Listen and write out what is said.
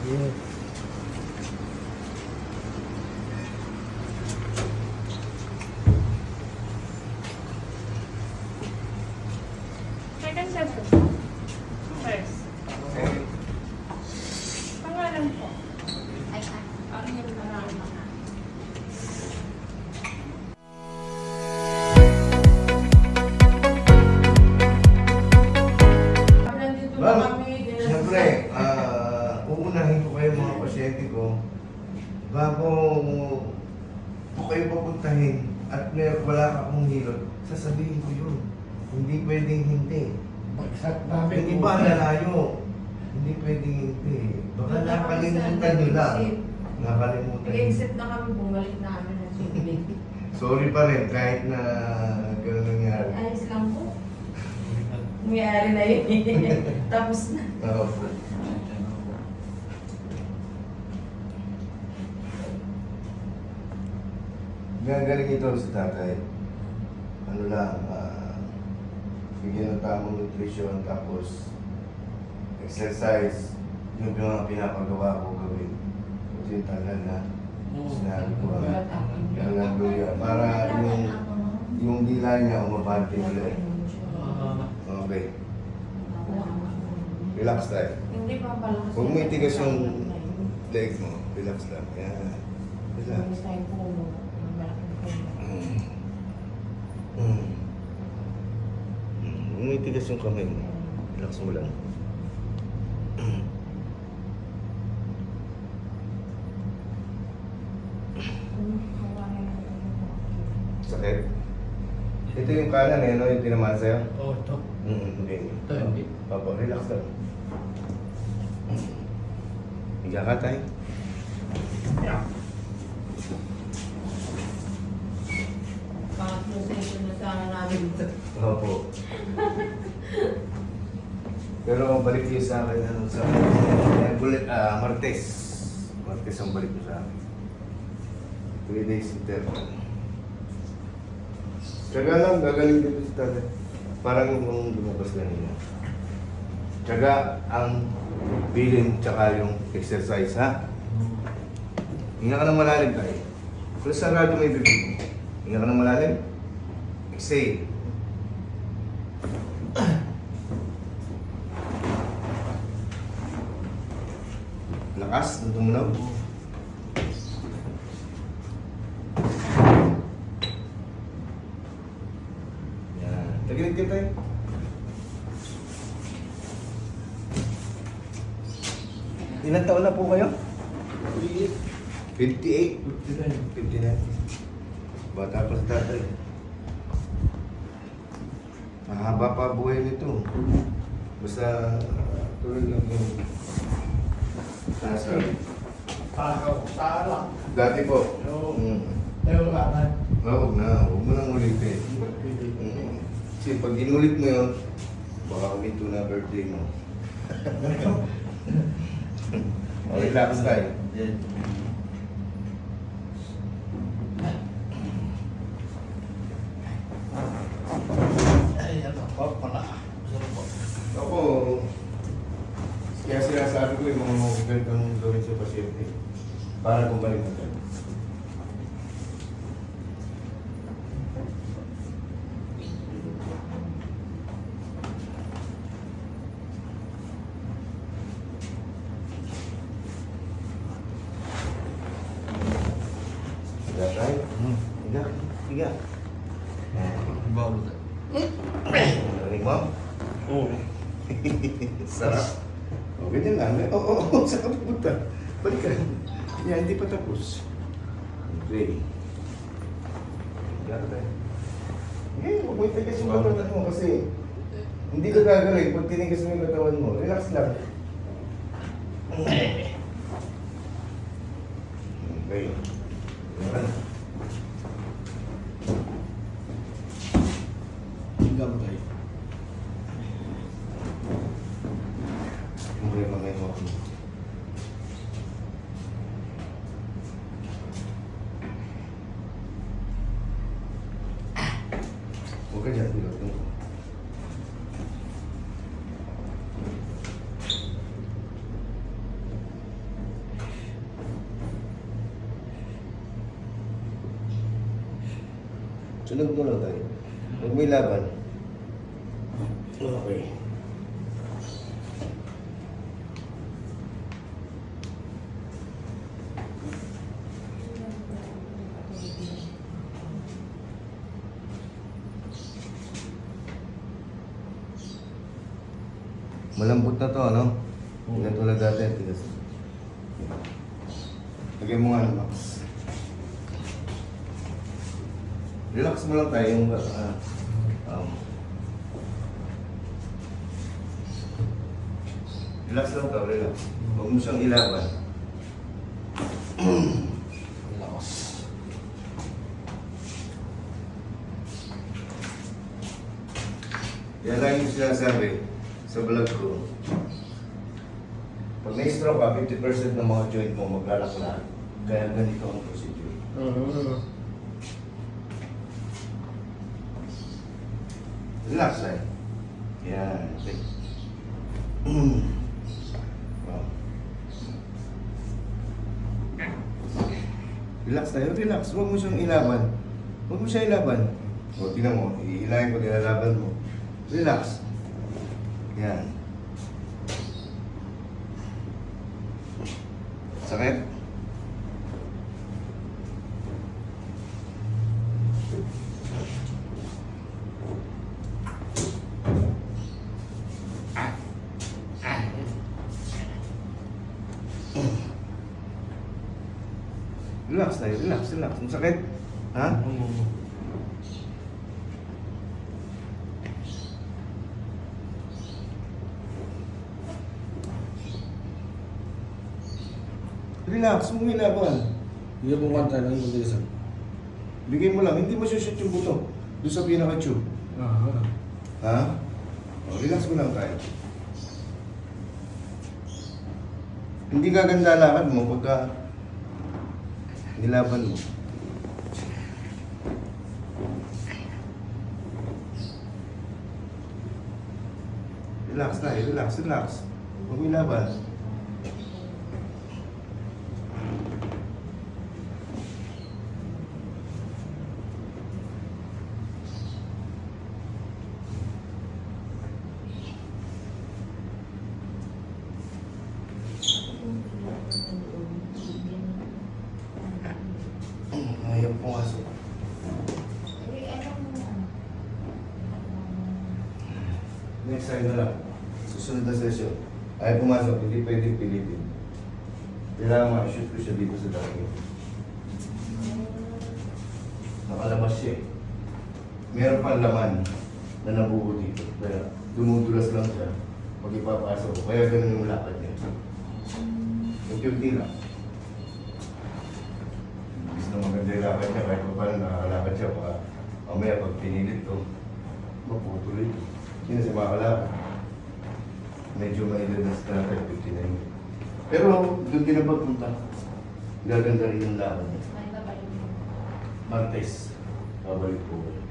Yes. Second session. First. Pangalan po. Ay, Ano yung pangalan? Nandito na Ma'am, kami. siyempre, uunahin ko kayo mga pasyente ko bago ko kayo papuntahin at wala ka akong hilot, sasabihin ko yun. Hindi pwedeng hindi. Yung iba lalayo. Hindi pwedeng hindi. Baka nakalimutan nyo lang. Nakalimutan nyo. Nag-exit na kami, bumalik na kami ng tubig. Sorry pa rin kahit na gano'n nangyari. Ayos lang po. Nangyari na yun. Tapos na. Oo. Gagaling ito si tatay. Ano lang, bigyan ng tamang nutrition, tapos exercise, yung mga pinapagawa ko gawin. Kasi yung tagal na sinabi ko ang gawin para yung dila niya umabante ulit. Okay. Relax tayo. Hindi pa pala kasi. Huwag mo itigas yung leg mo. Relax lang. Yan. Relax. Relax tayo po. Huwag mo itigas yung kamay mo. Relax mo lang. Sakit? Ito yung kanan eh, no? Yung tinamaan sa'yo? Oo, ito. Okay. Ito, hindi. Opo, relax lang. Higa ka tayo. Pangatlo session na sana namin ito. Opo. Pero balik niyo sa akin ano, sa Martes. Martes ang balik niyo sa akin. 3 days interval. Tsaga lang, gagaling dito si tatay. Parang yung lumabas kanina. Tsaga ang bilin tsaka yung exercise, ha? Hinga ka ng malalim tayo. Kung sarado may bibig. Hinga ka ng malalim. Exhale. Lakas ng tumunaw. Yan. Tagilid ka tayo. Ilan taon na po kayo? 58? 59. Bata pa sa tatay. Mahaba pa buhay nito. Basta tuloy lang yung nasa. Sala. Dati po. Oo. Mm. Huwag na. Huwag mo nang ulitin. Kasi pag inulit mo yun, baka ulit na birthday mo. Okay, relax tayo. Ay, ano po, pala. Sarap po. Ako, kaya sinasabi ko yung mga ganitong gawin sa pasyente para gumaling agad. Higa tayo. Higa. Higa. Bago na. Narinig mo? Oo. Sarap. O, ganyan lang. Oo, saan ka pupunta? Balik ka. Yan, hindi pa tapos. Okay. Higa ka tayo. Huwag mo itigas yung katawan mo kasi hindi ka gagaling pag tinigas mo yung katawan mo. Relax lang. Okay. Yan. Hingga mo tayo. Hindi mo ngayon mo. Huwag ka dyan, pilot mo. Sunod mo lang tayo. Huwag may laban. Okay. Malambot na to, ano? Hindi tulad dati. Tigas. Lagay mo nga ng Max. Relax mo lang tayo yung relax lang tayo, relax. Huwag mo siyang ilaban. Lakas. Yan lang yung sinasabi sa vlog ko. Pag na-stroke ka, 50% ng mga joint mo maglalakla. Kaya ganito ang procedure. Relax lang. Yan. Okay. Wow. Relax tayo, relax. Huwag mo siyang ilaban. Huwag mo siya ilaban. O, tingnan mo. Iilayin ko, nilalaban mo. Relax. Yan. Sakit? Relax tayo, relax, relax. Ang sakit? Ha? Relax, huwag mo ilaban. Hindi po kanta lang yung bilisan. Bigay mo lang, hindi mo shoot yung buto. Doon sa pinaka-tube. Ha? O, relax mo lang tayo. Hindi gaganda lakad mo pagka nilaban mo. Relax tayo, relax, relax. Huwag mo ilaban. Ayaw pumasok. Next time na lang. Susunod na session. Ayaw pumasok, hindi pwede pilitin. Kailangan ma-shoot ko siya dito sa dami. Nakalabas siya eh. Meron pang laman na nabuo dito. Kaya dumudulas lang siya pag ipapasok ko. Kaya ganun yung lakad niya. Unti-unti lang. Gusto na maganda yung lakad niya, kahit pa paano nakakalakad siya, baka mamaya pag pinilit to, maputuloy. Yun si makalakad. Medyo maedad na sa lakad, 59. Pero doon din ang pagpunta. Gaganda rin yung lakad niya. Martes, babalik po.